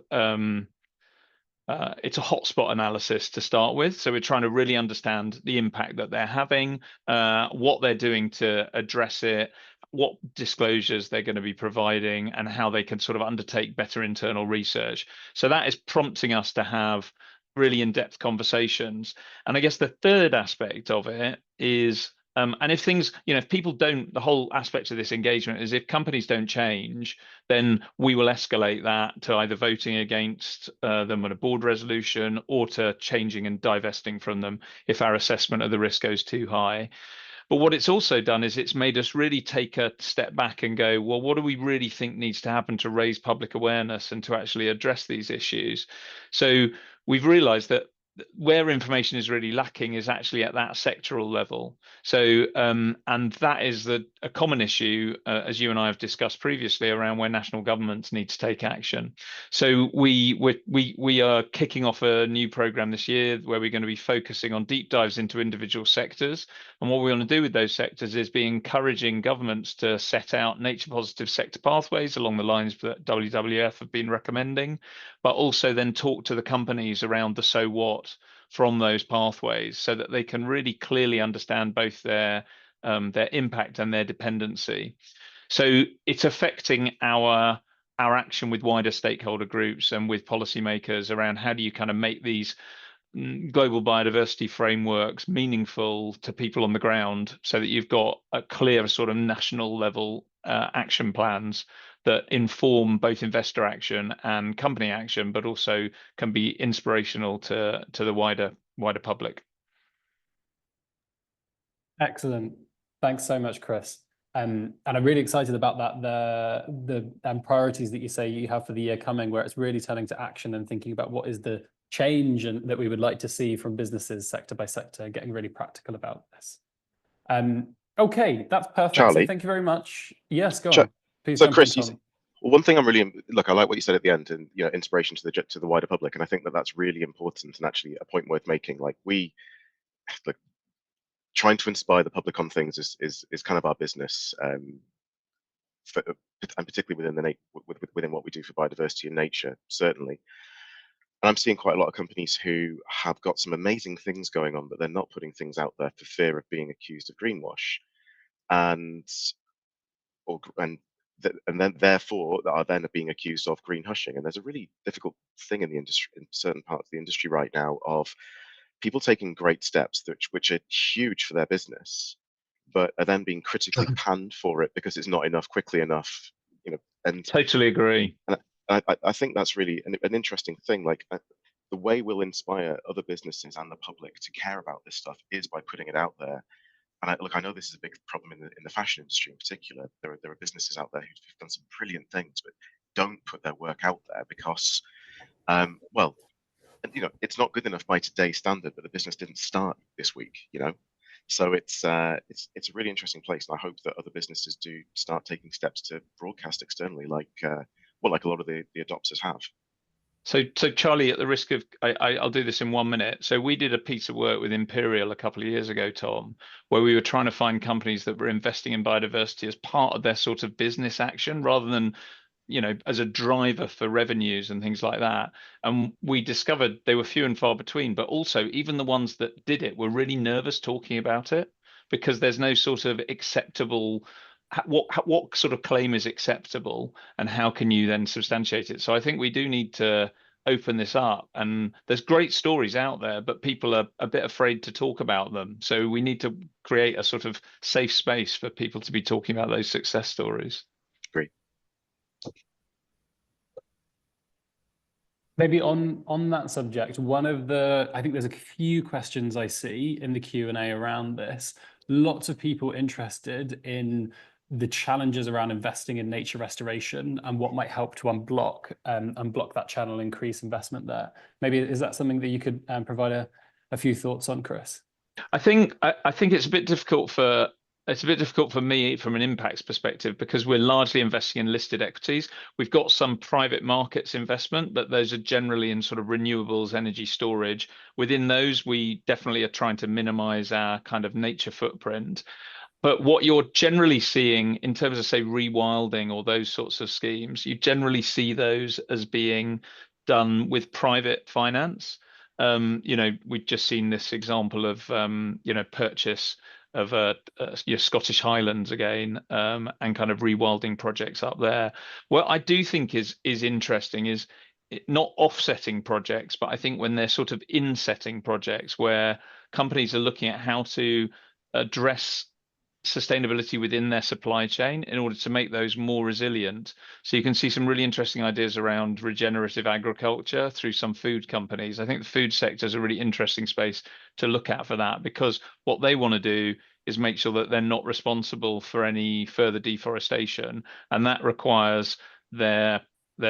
it's a hotspot analysis to start with. So we're trying to really understand the impact that they're having, what they're doing to address it, what disclosures they're going to be providing, and how they can sort of undertake better internal research. So that is prompting us to have really in-depth conversations. And I guess the third aspect of it is, and if things, if people don't, the whole aspect of this engagement is if companies don't change, then we will escalate that to either voting against them on a board resolution, or to changing and divesting from them if our assessment of the risk goes too high. But what it's also done is it's made us really take a step back and go, well, what do we really think needs to happen to raise public awareness and to actually address these issues? So we've realized that where information is really lacking is actually at that sectoral level. So, and that is a common issue, as you and I have discussed previously, around where national governments need to take action. So we are kicking off a new program this year where we're going to be focusing on deep dives into individual sectors. And what we want to do with those sectors is be encouraging governments to set out nature positive sector pathways along the lines that WWF have been recommending, but also then talk to the companies around the so what from those pathways, so that they can really clearly understand both their impact and their dependency. So it's affecting our action with wider stakeholder groups and with policymakers around how do you kind of make these global biodiversity frameworks meaningful to people on the ground, so that you've got a clear sort of national level action plans that inform both investor action and company action, but also can be inspirational to the wider public. Excellent. Thanks so much, Chris. And I'm really excited about that, the priorities that you say you have for the year coming, where it's really turning to action and thinking about what is the change that we would like to see from businesses sector by sector, getting really practical about this. Okay, that's perfect. Charlie, so thank you very much. Yes, go on. Please so jump Chris, in, Tom. well, one thing I'm really I like what you said at the end, and inspiration to the wider public, and I think that that's really important and actually a point worth making. Like trying to inspire the public on things is kind of our business, and particularly within what we do for biodiversity and nature, certainly. And I'm seeing quite a lot of companies who have got some amazing things going on, but they're not putting things out there for fear of being accused of greenwash, and then therefore are then being accused of green hushing. And there's a really difficult thing in the industry, in certain parts of the industry right now, of people taking great steps which are huge for their business, but are then being critically panned for it because it's not enough quickly enough. And Totally agree. And I think that's really an interesting thing. Like the way we'll inspire other businesses and the public to care about this stuff is by putting it out there. And I know this is a big problem in the fashion industry in particular. There are businesses out there who've done some brilliant things, but don't put their work out there because, well, it's not good enough by today's standard. But the business didn't start this week, So it's a really interesting place, and I hope that other businesses do start taking steps to broadcast externally, like a lot of the adopters have. So Charlie, at the risk of, I'll do this in 1 minute. So we did a piece of work with Imperial a couple of years ago, Tom, where we were trying to find companies that were investing in biodiversity as part of their sort of business action, rather than, as a driver for revenues and things like that. And we discovered they were few and far between, but also even the ones that did it were really nervous talking about it, because there's no sort of acceptable, what sort of claim is acceptable, and how can you then substantiate it? So I think we do need to open this up, and there's great stories out there, but people are a bit afraid to talk about them. So we need to create a sort of safe space for people to be talking about those success stories. Great. Maybe on that subject, I think there's a few questions I see in the Q&A around this. Lots of people interested in the challenges around investing in nature restoration and what might help to unblock that channel, increase investment there. Maybe is that something that you could provide a few thoughts on, Chris? I think it's a bit difficult for me from an impacts perspective, because we're largely investing in listed equities. We've got some private markets investment, but those are generally in sort of renewables, energy storage. Within those, we definitely are trying to minimize our kind of nature footprint. But what you're generally seeing in terms of, say, rewilding or those sorts of schemes, you generally see those as being done with private finance. We've just seen this example of, purchase of your Scottish Highlands again, and kind of rewilding projects up there. What I do think is interesting is not offsetting projects, but I think when they're sort of insetting projects where companies are looking at how to address sustainability within their supply chain in order to make those more resilient. So you can see some really interesting ideas around regenerative agriculture through some food companies. I think the food sector is a really interesting space to look at for that, because what they want to do is make sure that they're not responsible for any further deforestation, and that requires their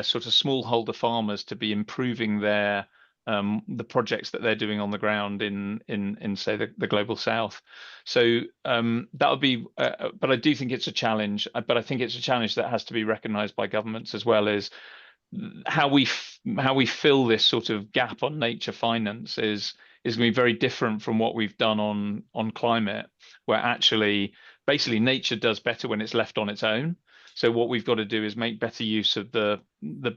sort of smallholder farmers to be improving their the projects that they're doing on the ground in say the global south. So that would be, but I do think it's a challenge. But I think it's a challenge that has to be recognised by governments as well, as how we fill this sort of gap on nature finance is going to be very different from what we've done on climate, where actually basically nature does better when it's left on its own. So what we've got to do is make better use of the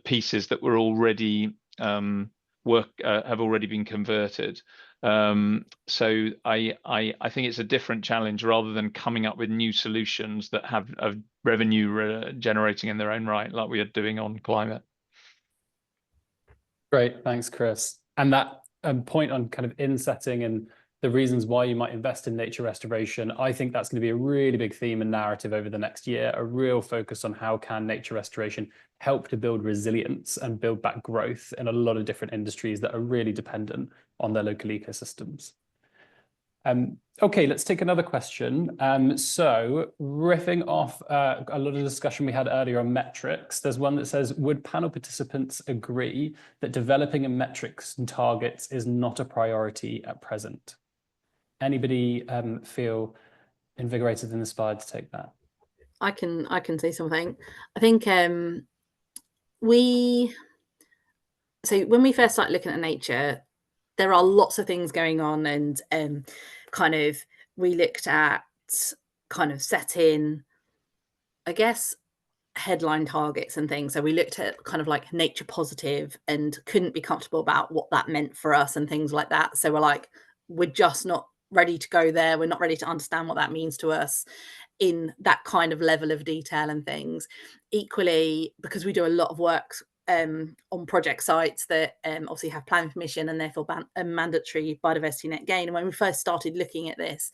pieces that were already have already been converted. So I think it's a different challenge rather than coming up with new solutions that have revenue generating in their own right, like we are doing on climate. Great, thanks, Chris. And that point on kind of insetting and the reasons why you might invest in nature restoration, I think that's going to be a really big theme and narrative over the next year, a real focus on how can nature restoration help to build resilience and build back growth in a lot of different industries that are really dependent on their local ecosystems. Okay, let's take another question. So riffing off a lot of discussion we had earlier on metrics, there's one that says, would panel participants agree that developing a metrics and targets is not a priority at present? Anybody feel invigorated and inspired to take that? I can say something. I think so when we first started looking at nature, there are lots of things going on, and kind of we looked at kind of setting, I guess, headline targets and things. So we looked at kind of like nature positive and couldn't be comfortable about what that meant for us and things like that. So we're like, we're just not ready to go there. We're not ready to understand what that means to us in that kind of level of detail and things. Equally, because we do a lot of work on project sites that obviously have planning permission and therefore mandatory biodiversity net gain. And when we first started looking at this,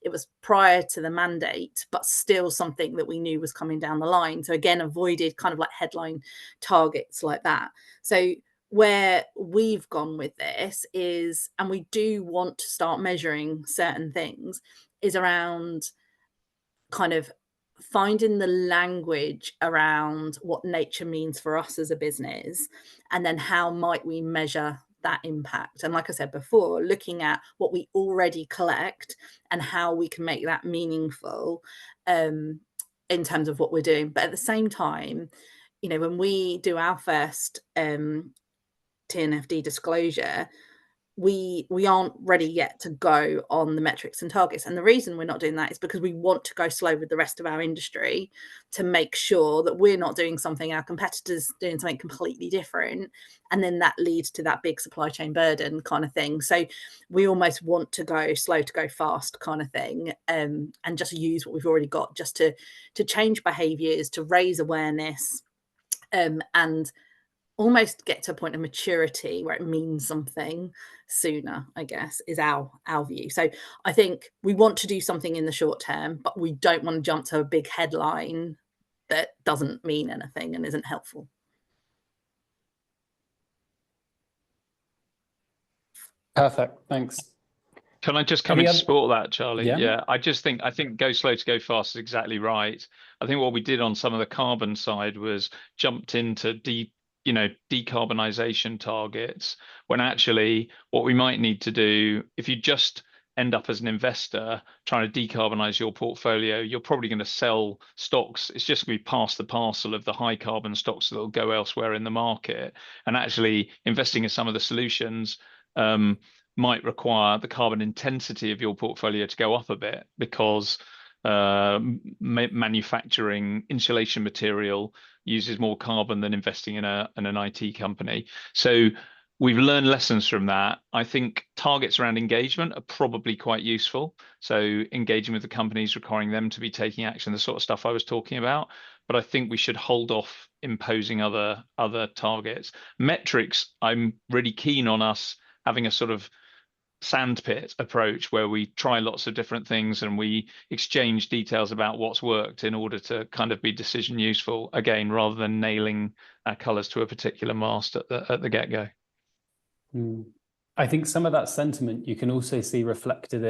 it was prior to the mandate, but still something that we knew was coming down the line. So again, avoided kind of like headline targets like that. So where we've gone with this is, and we do want to start measuring certain things, is around kind of finding the language around what nature means for us as a business, and then how might we measure that impact. And like I said before, looking at what we already collect and how we can make that meaningful in terms of what we're doing. But at the same time, you know, when we do our first TNFD disclosure, we aren't ready yet to go on the metrics and targets. And the reason we're not doing that is because we want to go slow with the rest of our industry to make sure that we're not doing something, our competitors doing something completely different, and then that leads to that big supply chain burden kind of thing. So we almost want to go slow to go fast kind of thing, and just use what we've already got just to change behaviors, to raise awareness, and almost get to a point of maturity where it means something sooner, I guess, is our view. So I think we want to do something in the short term, but we don't want to jump to a big headline that doesn't mean anything and isn't helpful. Perfect, thanks. Can I just come in to support that, Charlie? Yeah. I think go slow to go fast is exactly right. I think what we did on some of the carbon side was jumped into decarbonisation targets, when actually what we might need to do, if you just end up as an investor trying to decarbonise your portfolio, you're probably going to sell stocks. It's just going to be past the parcel of the high carbon stocks that will go elsewhere in the market. And actually investing in some of the solutions might require the carbon intensity of your portfolio to go up a bit, because manufacturing insulation material uses more carbon than investing in an IT company. So we've learned lessons from that. I think targets around engagement are probably quite useful. So engaging with the companies, requiring them to be taking action, the sort of stuff I was talking about. But I think we should hold off imposing other targets. Metrics, I'm really keen on us having a sort of sandpit approach where we try lots of different things and we exchange details about what's worked in order to kind of be decision useful, again, rather than nailing our colors to a particular mast at the get-go. I think some of that sentiment you can also see reflected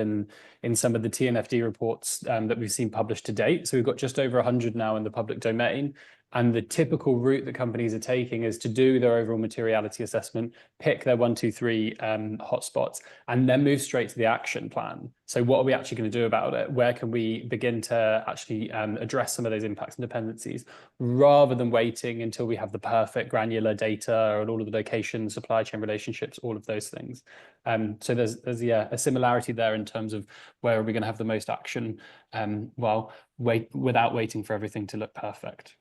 in some of the TNFD reports that we've seen published to date. So we've got just over 100 now in the public domain. And the typical route that companies are taking is to do their overall materiality assessment, pick their 1, 2, 3 hotspots, and then move straight to the action plan. So what are we actually going to do about it? Where can we begin to actually address some of those impacts and dependencies, rather than waiting until we have the perfect granular data and all of the location, supply chain relationships, all of those things. So there's a similarity there in terms of where are we going to have the most action without waiting for everything to look perfect.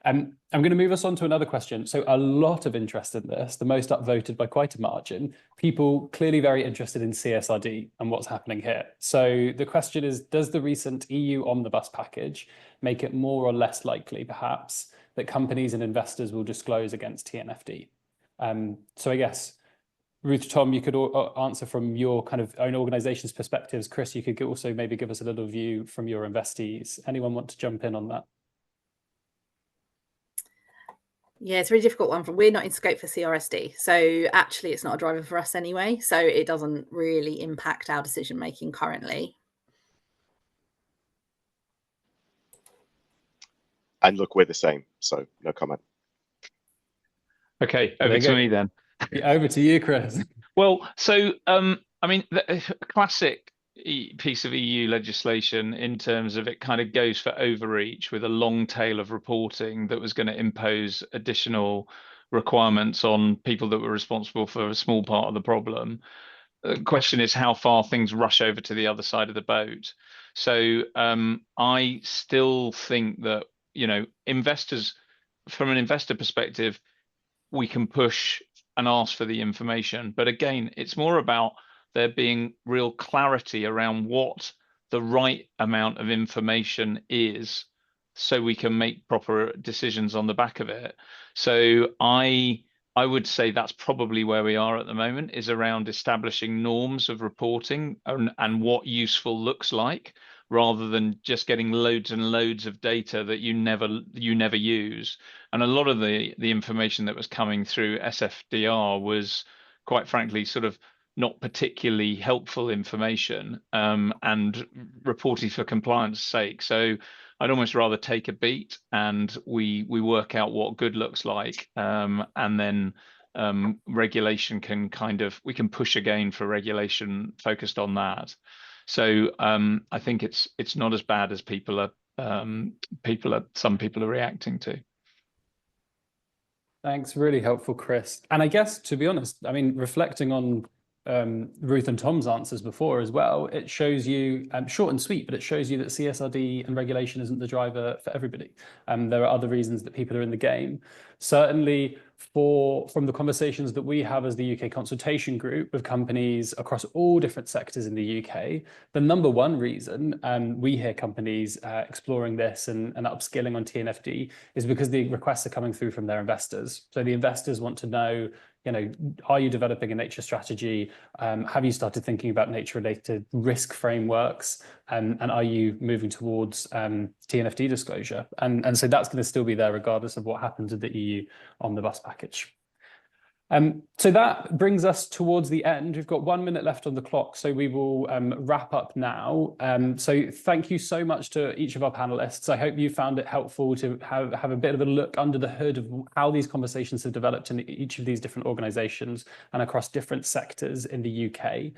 I'm going to move us on to another question. So a lot of interest in this, the most upvoted by quite a margin. People clearly very interested in CSRD and what's happening here. So the question is, does the recent EU omnibus package make it more or less likely, perhaps, that companies and investors will disclose against TNFD? So I guess, Ruth, Tom, you could answer from your kind of own organization's perspectives. Chris, you could also maybe give us a little view from your investees. Anyone want to jump in on that? Yeah, it's a really difficult one. We're not in scope for CRSD, so actually it's not a driver for us anyway, so it doesn't really impact our decision making currently. And look, we're the same, so no comment. Okay, over to me then. Over to you, Chris. Well, so I mean, the classic piece of EU legislation in terms of it kind of goes for overreach with a long tail of reporting that was going to impose additional requirements on people that were responsible for a small part of the problem. The question is how far things rush over to the other side of the boat. So I still think that, you know, investors, from an investor perspective, we can push and ask for the information. But again, it's more about there being real clarity around what the right amount of information is, so we can make proper decisions on the back of it. So I would say that's probably where we are at the moment, is around establishing norms of reporting and what useful looks like, rather than just getting loads and loads of data that you never use. And a lot of the information that was coming through SFDR was, quite frankly, sort of not particularly helpful information, and reported for compliance sake. So I'd almost rather take a beat and we work out what good looks like, and then regulation can we can push again for regulation focused on that. So I think it's not as bad as some people are reacting to. Thanks, really helpful, Chris. And I guess, to be honest, I mean, reflecting on Ruth and Tom's answers before as well, it shows you, short and sweet, but it shows you that CSRD and regulation isn't the driver for everybody. There are other reasons that people are in the game. Certainly, from the conversations that we have as the UK Consultation Group with companies across all different sectors in the UK, the number one reason we hear companies exploring this and upskilling on TNFD is because the requests are coming through from their investors. So the investors want to know, you know, are you developing a nature strategy? Have you started thinking about nature-related risk frameworks? And are you moving towards TNFD disclosure? And so that's going to still be there regardless of what happens with the EU omnibus package. So that brings us towards the end. We've got 1 minute left on the clock, so we will wrap up now. So thank you so much to each of our panelists. I hope you found it helpful to have a bit of a look under the hood of how these conversations have developed in each of these different organisations and across different sectors in the UK.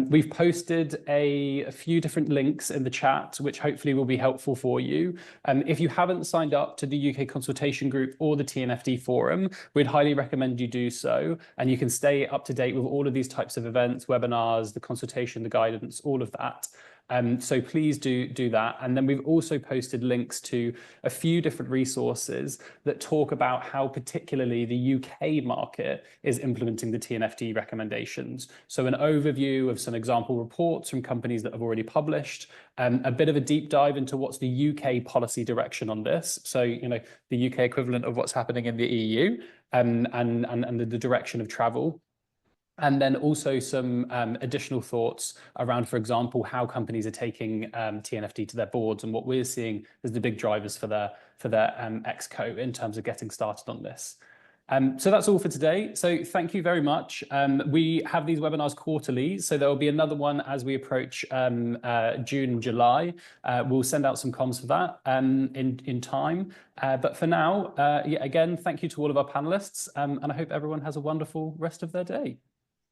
We've posted a few different links in the chat, which hopefully will be helpful for you. If you haven't signed up to the UK Consultation Group or the TNFD Forum, we'd highly recommend you do so. And you can stay up to date with all of these types of events, webinars, the consultation, the guidance, all of that. So please do that. And then we've also posted links to a few different resources that talk about how particularly the UK market is implementing the TNFD recommendations. So an overview of some example reports from companies that have already published, a bit of a deep dive into what's the UK policy direction on this. So, you know, the UK equivalent of what's happening in the EU, and the direction of travel. And then also some additional thoughts around, for example, how companies are taking TNFD to their boards and what we're seeing as the big drivers for their ExCo in terms of getting started on this. So that's all for today. So thank you very much. We have these webinars quarterly, so there will be another one as we approach June and July. We'll send out some comms for that in time. But for now, yeah, again, thank you to all of our panelists, and I hope everyone has a wonderful rest of their day.